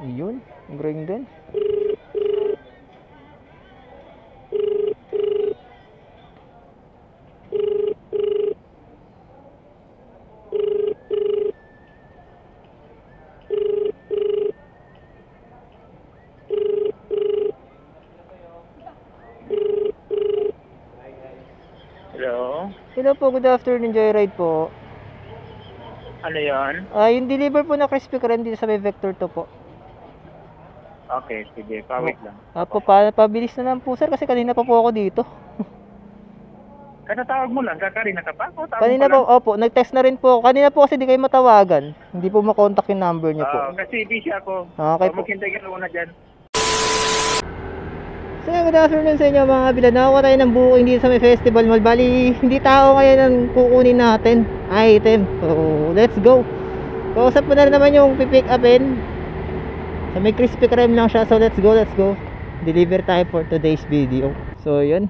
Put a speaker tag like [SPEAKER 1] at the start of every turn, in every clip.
[SPEAKER 1] Yun, growing din.
[SPEAKER 2] Hello?
[SPEAKER 1] Hello po, good afternoon, Joyride po.
[SPEAKER 2] Ano yon?
[SPEAKER 1] Yung deliver po na Krispy Kreme dito sa may Vector 2 po.
[SPEAKER 2] Okay, sige. Pawit lang.
[SPEAKER 1] Pabilis na lang po sir kasi kanina pa po ako dito.
[SPEAKER 2] Katatawag mo lang. Kakarina ka pa? O, tawag
[SPEAKER 1] Kanina
[SPEAKER 2] mo
[SPEAKER 1] po, opo, nag-text na rin po. Kanina po kasi di kayo matawagan. Hindi po makontak yung number niyo po.
[SPEAKER 2] Kasi busy ako.
[SPEAKER 1] Okay po.
[SPEAKER 2] Maghintay ka muna dyan.
[SPEAKER 1] So, good afternoon sa inyo mga kabilan. Nakakuha tayo ng booking dito sa may festival mall. Bali, hindi tao ngayon ang kukunin natin item. So, let's go. Kausap mo na naman yung pipick upin. Sa may Krispy Kreme lang siya. So, let's go. Deliver tayo for today's video. So, yun.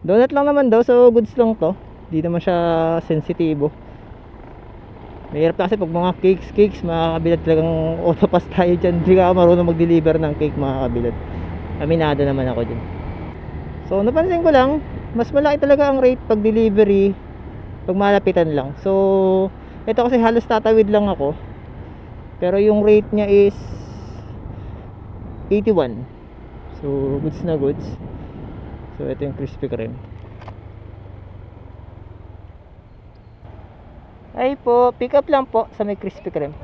[SPEAKER 1] Donut lang naman daw. So, goods lang to. Hindi naman siya sensitibo. Mahirap kasi pag mga cakes, mga kabilat talagang autopass tayo dyan. Hindi ka marunong mag-deliver ng cake mga kabilat. Aminado naman ako dyan. So napansin ko lang, mas malaki talaga ang rate pag delivery pag malapitan lang. So ito kasi halos tatawid lang ako, pero yung rate niya is 81. So goods na goods. So ito yung Krispy Kreme. Ay po, pick up lang po sa may Krispy Kreme.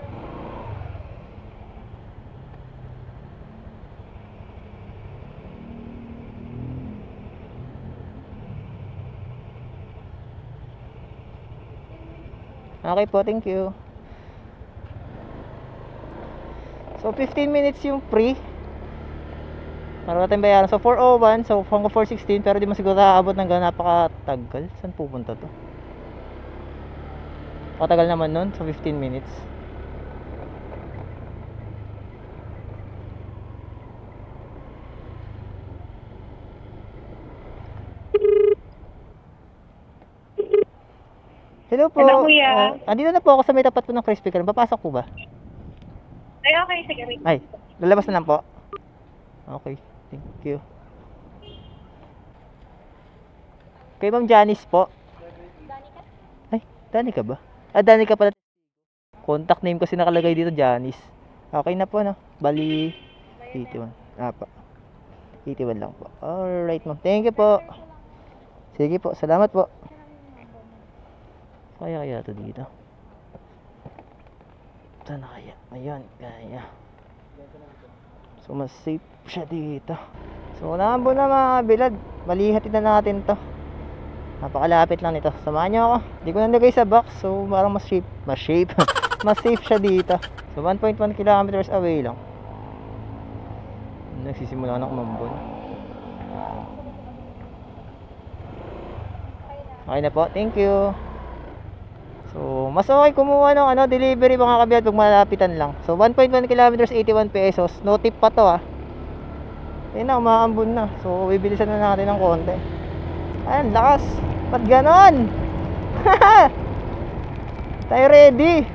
[SPEAKER 1] Okay po, thank you. So 15 minutes yung free para natin bayaran. So 401, so hanggang 416, pero di mo siguro aabot ng gano'n, napakatagal. Saan pupunta to? Katagal naman nun, so 15 minutes. Hello po.
[SPEAKER 3] Hello, kuya.
[SPEAKER 1] Andito na po ako sa may tapat po ng Krispy Kreme. Papasok po ba?
[SPEAKER 3] Ay, okay. Sige, wait.
[SPEAKER 1] Ay, lalabas na lang po. Okay, thank you. Kay Ma'am Janice po. Ay, Dani ka ba? Dani ka pala. Contact name kasi nakalagay dito, Janice. Okay na po, no? Bali, 81. Pa. 81 lang po. Alright, ma'am. Thank you po. Sige po, salamat po. Kaya to dito. Sana kaya? Ayun, kaya. So, mas safe siya dito. So, naambo na mga kabilad. Balihatin na natin to. Napakalapit lang nito. Samahan nyo ako. Hindi ko nalagay sa box. So, parang mas safe. Mas safe siya dito. So, 1.1 kilometers away lang. Nagsisimula na kumambon. Okay na po. Thank you. So, mas okay kumuha ng delivery mga kabilat pag malapitan lang. So, 1.1 kilometers, 81 pesos. No tip pa to Ayun na, umaambon na. So, bibilisan na natin ng konti. Ayan, lakas. Ba't ganon? Tayo ready.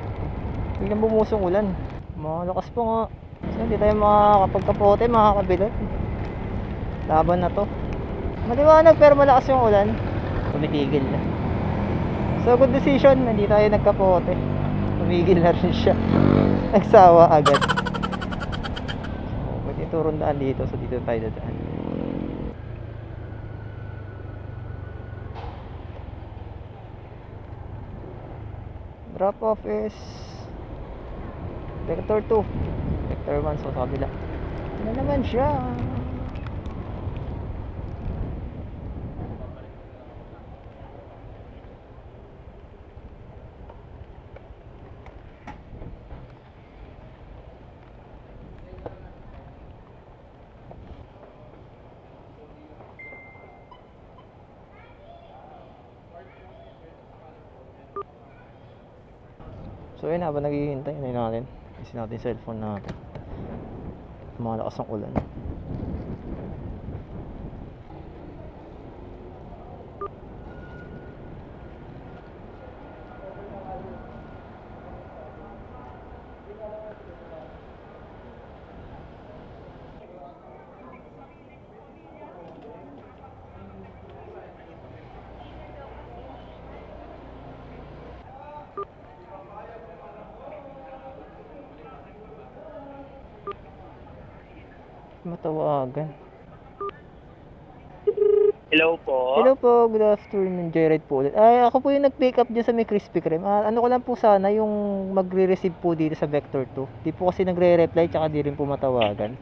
[SPEAKER 1] Biglang bumusong ulan. Malakas po nga. So, hindi tayo makakapagkapote mga kabilat. Laban na to. Maliwanag pero malakas yung ulan. Tumitigil na. So good decision, hindi tayo nagkapote. Tumigil na rin siya. Nagsawa agad. So, pwede turun daan dito. So dito tayo dadaan. Drop off is Vector 2, Vector 1. So sa kabila. Ano naman siya? So yun, habang naghihintay natin, kasi natin yung cellphone natin. Malakas ang ulan. matawagan.
[SPEAKER 2] Hello po.
[SPEAKER 1] Hello po, good afternoon, Joyride po ulit. Ay, ako po yung nag-pick up dyan sa may Krispy Kreme. Ano ko lang po sana, yung magre-receive po dito sa Vector 2. Di po kasi nagre-reply, tsaka di rin po matawagan.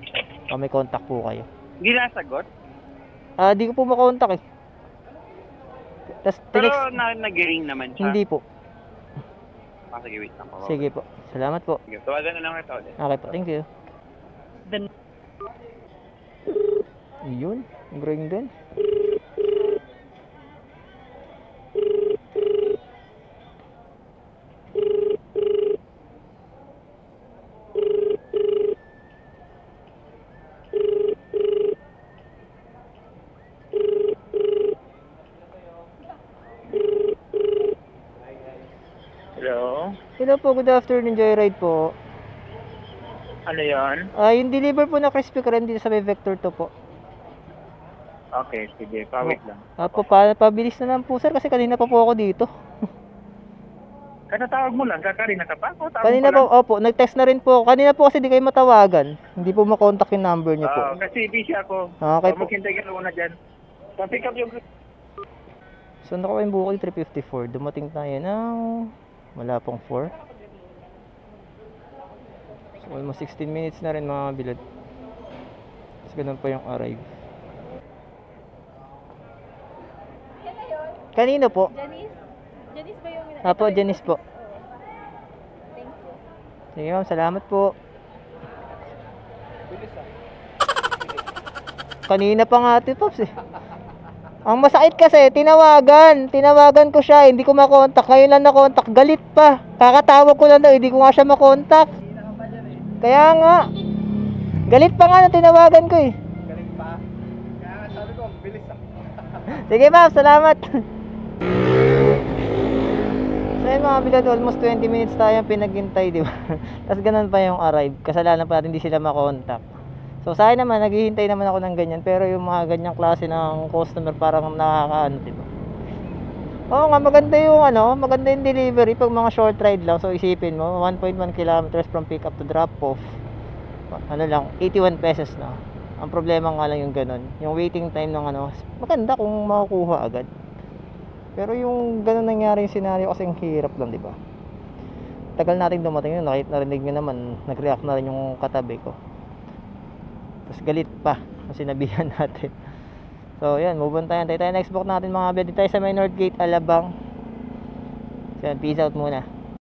[SPEAKER 1] May contact po kayo.
[SPEAKER 2] Hindi nasagot?
[SPEAKER 1] Di ko po makontak eh. Tas,
[SPEAKER 2] Pero
[SPEAKER 1] tinext,
[SPEAKER 2] nag-ring naman siya.
[SPEAKER 1] hindi po.
[SPEAKER 2] Sige, wait lang po.
[SPEAKER 1] Sige po, salamat po.
[SPEAKER 2] Sige, tawagan na lang ito ulit.
[SPEAKER 1] Okay po, thank you. Yun, ring din.
[SPEAKER 2] Hello?
[SPEAKER 1] Hello po, good afternoon, Joyride po.
[SPEAKER 2] Ano yan?
[SPEAKER 1] Yung deliver po na Krispy Kreme dito sa may Vector 2 po.
[SPEAKER 2] Okay, sige, pawit lang.
[SPEAKER 1] Pabilis na lang po sir kasi kanina pa po ako dito.
[SPEAKER 2] Katatawag mo lang, kakarina ka pa? O, tawag
[SPEAKER 1] Kanina
[SPEAKER 2] mo
[SPEAKER 1] po, opo, nag-text na rin po. Kanina po kasi di kayo matawagan. Hindi po makontak yung number niyo po.
[SPEAKER 2] Kasi busy ako.
[SPEAKER 1] Okay po.
[SPEAKER 2] Maghintay ka muna dyan. Pick up yung...
[SPEAKER 1] So nakuha yung bukol 354. Dumating tayo ng wala pong 4. So almost 16 minutes na rin mga bilad. Tapos ganun pa yung arrive. Kanino po?
[SPEAKER 3] Janice? Janice ba yung...
[SPEAKER 1] Apo, Janice po.
[SPEAKER 3] Thank you.
[SPEAKER 1] Sige ma'am, salamat po. Kanina pa nga ito, Pops eh. Ang masakit kasi, tinawagan ko siya, hindi ko makontak. Ngayon lang nakontak, galit pa. Kakatawag ko lang daw, hindi ko nga siya makontak. Kaya nga, galit pa nga na tinawagan ko eh.
[SPEAKER 2] Galing pa? Kaya nga sabi ko, bilis ako.
[SPEAKER 1] Sige ma'am, salamat. So yun mga bilad, almost 20 minutes tayong pinaghintay, di ba? Tapos ganun pa yung arrive. Kasalanan pa natin, hindi sila makontak. So sa akin naman, naghihintay naman ako ng ganyan. Pero yung mga ganyang klase ng customer parang nakakaano, di ba? Oo nga, maganda yung delivery pag mga short ride lang. So isipin mo, 1.1 kilometers from pick up to drop off. Ano lang, 81 pesos na. Ang problema nga lang yung ganun. Yung waiting time ng maganda kung makukuha agad. Pero yung ganun nangyari yung scenario kasi ang hirap lang, di ba? Tagal natin dumating yun, narinig nyo naman, nag-react na rin yung katabi ko. Tapos galit pa kasi sinabihan natin. So yan, move on tayo. Tayo next book natin mga bed. Tayo sa may Northgate, Alabang. So yan, peace out muna.